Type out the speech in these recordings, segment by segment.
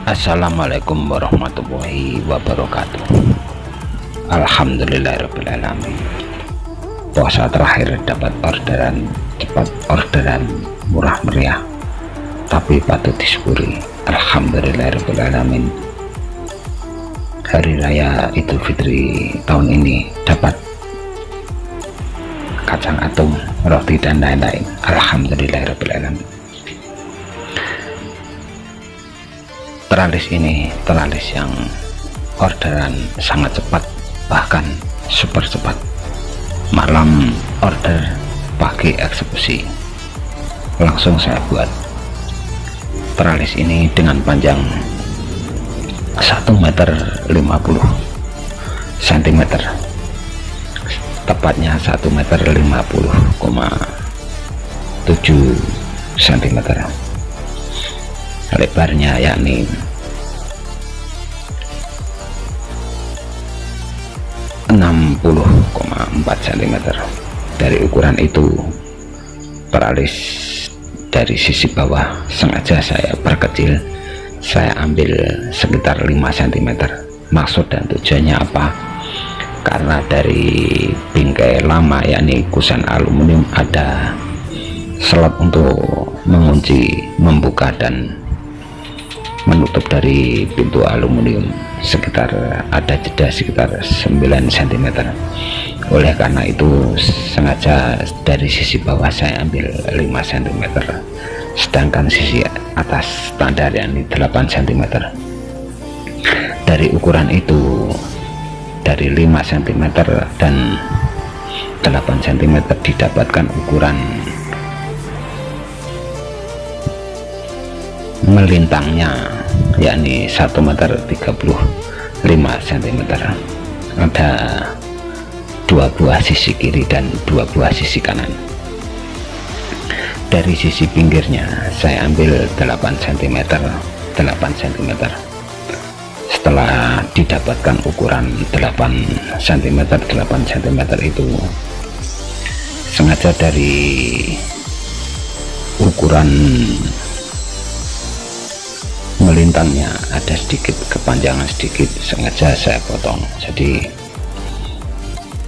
Assalamualaikum warahmatullahi wabarakatuh. Alhamdulillahirrahmanirrahim. Puasa terakhir dapat orderan murah meriah, tapi patut disyukuri. Alhamdulillahirrahmanirrahim. Hari Raya Idul Fitri tahun ini dapat kacang atum, roti dan lain-lain. Alhamdulillahirrahmanirrahim. Teralis ini teralis yang orderan sangat cepat, bahkan super cepat. Malam order, pagi eksekusi. Langsung saya buat teralis ini dengan panjang 1,50 meter, tepatnya 1,50,7 meter, lebarnya yakni 60,4 cm. Dari ukuran itu, teralis dari sisi bawah sengaja saya perkecil, saya ambil sekitar 5 cm. Maksud dan tujuannya apa? Karena dari bingkai lama yakni kusen aluminium ada slot untuk mengunci, membuka dan menutup dari pintu aluminium, sekitar ada jeda sekitar 9 cm. Oleh karena itu sengaja dari sisi bawah saya ambil 5 cm, sedangkan sisi atas standar yakni 8 cm. Dari ukuran itu, dari 5 cm dan 8 cm didapatkan ukuran melintangnya yakni 1,35 cm. Ada 2 buah sisi kiri dan 2 buah sisi kanan. Dari sisi pinggirnya saya ambil 8 cm. Setelah didapatkan ukuran 8 cm itu, sengaja dari ukuran melintangnya ada sedikit kepanjangan, sedikit sengaja saya potong, jadi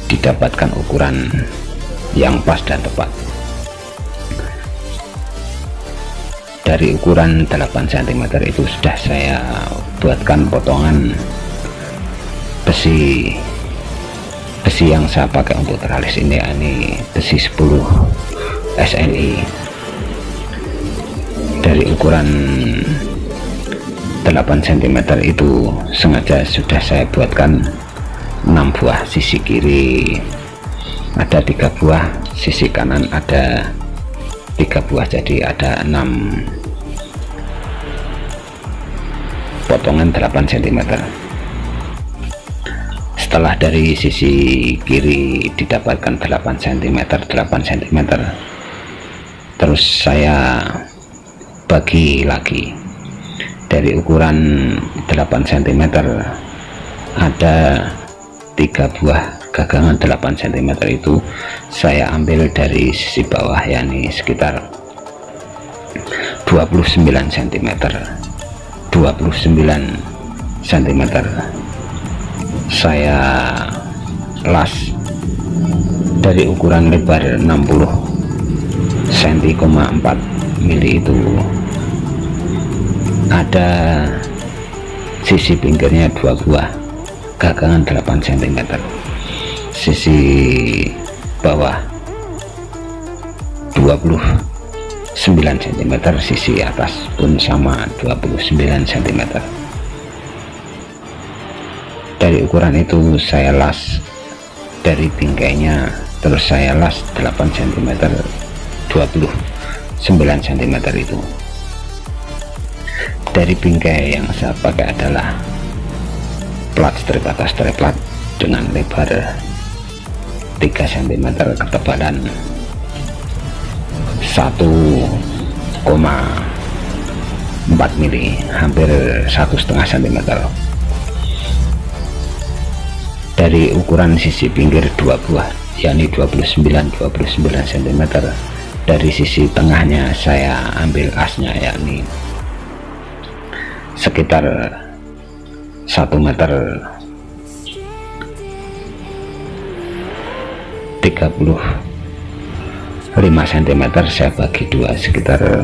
didapatkan ukuran yang pas dan tepat. Dari ukuran 8 cm itu sudah saya buatkan potongan besi yang saya pakai untuk teralis ini besi 10 SNI. Dari ukuran 8 cm itu sengaja sudah saya buatkan 6 buah sisi kiri, ada 3 buah sisi kanan, ada 3 buah, jadi ada 6 potongan 8 cm. Setelah dari sisi kiri didapatkan 8 cm, terus saya bagi lagi. Dari ukuran 8 cm ada 3 buah gagangan 8 cm itu saya ambil dari sisi bawah yakni sekitar 29 cm. Saya las dari ukuran lebar 60 cm 4 mili itu, ada sisi pinggirnya 2 buah gagangan 8 cm, sisi bawah 29 cm, sisi atas pun sama 29 cm. Dari ukuran itu saya las dari bingkainya, terus saya las 8 cm 29 cm itu. Dari bingkai yang saya pakai adalah plat strip atas strip plat dengan lebar 3 cm, ketebalan 1,4 mili, hampir 1,5 cm. Dari ukuran sisi pinggir 2 buah yakni 29 cm. Dari sisi tengahnya saya ambil asnya yakni sekitar 1 meter 35 cm saya bagi 2 sekitar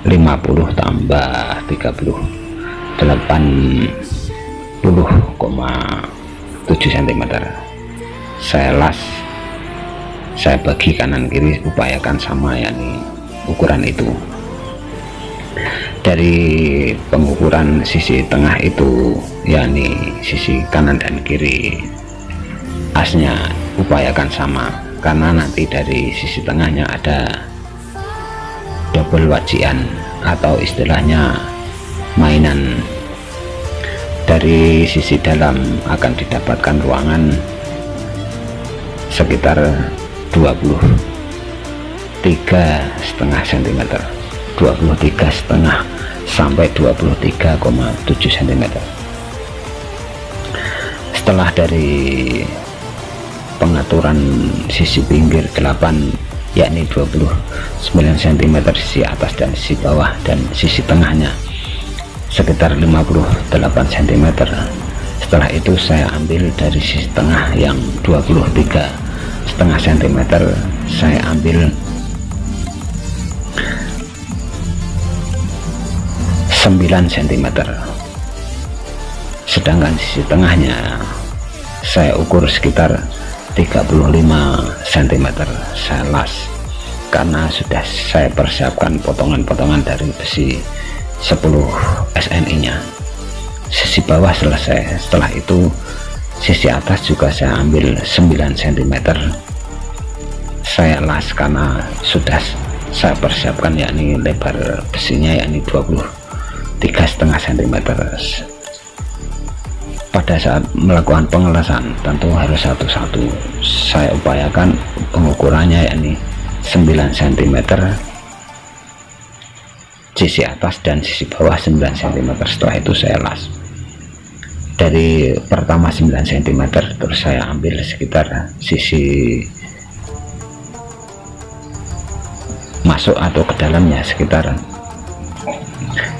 50 tambah 30 80,7 cm saya las, saya bagi kanan kiri, upayakan sama yakni ukuran itu. Dari pengukuran sisi tengah itu yakni sisi kanan dan kiri asnya upayakan sama, karena nanti dari sisi tengahnya ada double wajian atau istilahnya mainan. Dari sisi dalam akan didapatkan ruangan sekitar 23,5 cm, 23,5 sampai 23,7 cm. Setelah dari pengaturan sisi pinggir 8 yakni 29 cm sisi atas dan sisi bawah, dan sisi tengahnya sekitar 58 cm. Setelah itu saya ambil dari sisi tengah yang 23,5 cm, saya ambil 9 cm, sedangkan sisi tengahnya saya ukur sekitar 35 cm. saya las karena sudah saya persiapkan potongan-potongan dari besi 10 SNI nya. Sisi bawah selesai. Setelah itu sisi atas juga saya ambil 9 cm, saya las karena sudah saya persiapkan yakni lebar besinya yakni 23,5 cm. Pada saat melakukan pengelasan tentu harus satu-satu saya upayakan pengukurannya yakni 9 cm sisi atas dan sisi bawah 9 cm. Setelah itu saya las dari pertama 9 cm, terus saya ambil sekitar sisi masuk atau ke dalamnya sekitar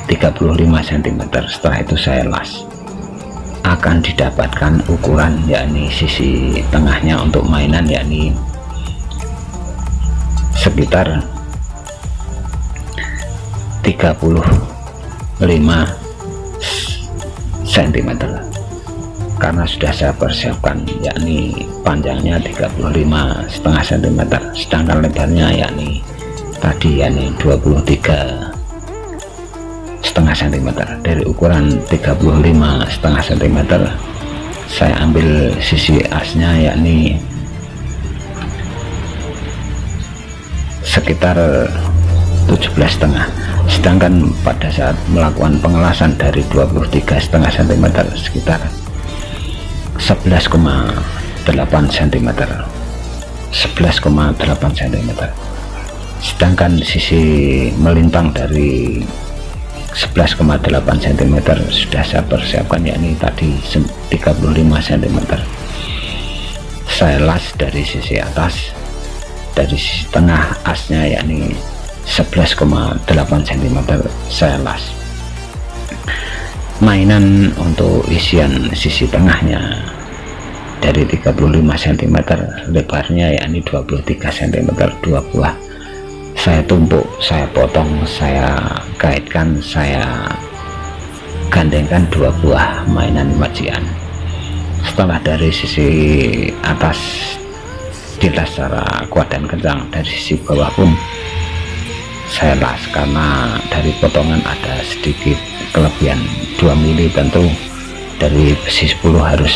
35 cm. Setelah itu saya las, akan didapatkan ukuran yakni sisi tengahnya untuk mainan yakni sekitar 35 cm, karena sudah saya persiapkan yakni panjangnya 35,5 cm, sedangkan lebarnya yakni tadi yakni 23,5 cm. Dari ukuran 35,5 cm saya ambil sisi asnya yakni sekitar 17,5, sedangkan pada saat melakukan pengelasan dari 23,5 cm sekitar 11,8 cm, 11,8 cm, sedangkan sisi melintang dari 11,8 cm sudah saya persiapkan yakni tadi 35 cm. saya las dari sisi atas, dari sisi tengah asnya yakni 11,8 cm saya las. Mainan untuk isian sisi tengahnya dari 35 cm lebarnya yakni 23 cm, 2 buah saya tumpuk, saya potong, saya kaitkan, saya gandengkan 2 buah mainan wajian. Setelah dari sisi atas dilas secara kuat dan kencang, dari sisi bawah pun saya las karena dari potongan ada sedikit kelebihan 2 mili, tentu dari besi 10 harus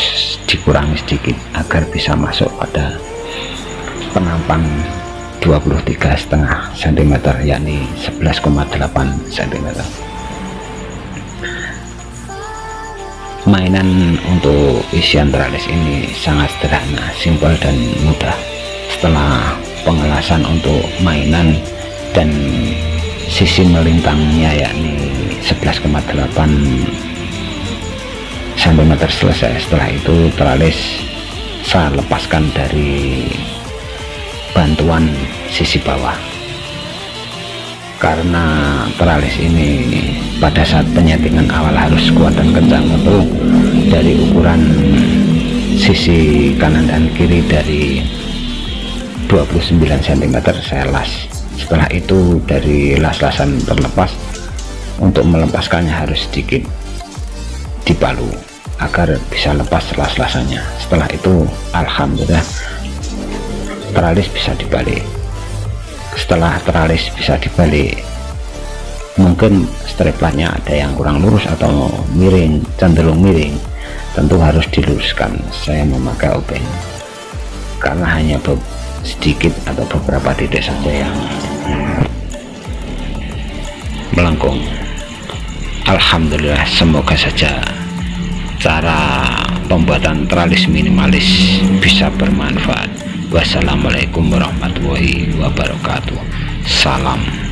dikurangi sedikit agar bisa masuk pada penampan 23,5 cm yakni 11,8 cm. Mainan untuk isian teralis ini sangat sederhana, simpel dan mudah. Setelah pengelasan untuk mainan dan sisi melintangnya yakni 11,8 cm selesai, setelah itu teralis saya lepaskan dari bantuan sisi bawah. karena teralis ini pada saat penyetingan awal harus kuat dan kencang. Untuk dari ukuran sisi kanan dan kiri dari 29 cm saya las. Setelah itu dari las-lasan terlepas, untuk melepaskannya harus sedikit dibalu agar bisa lepas las-lasannya. Setelah itu alhamdulillah teralis bisa dibalik. Setelah teralis bisa dibalik, mungkin strapline-nya ada yang kurang lurus atau miring, cenderung miring, tentu harus diluruskan. Saya memakai obeng karena hanya sedikit atau beberapa titik saja yang melengkung. Alhamdulillah, semoga saja cara pembuatan teralis minimalis bisa bermanfaat. Wassalamualaikum warahmatullahi wabarakatuh. Salam.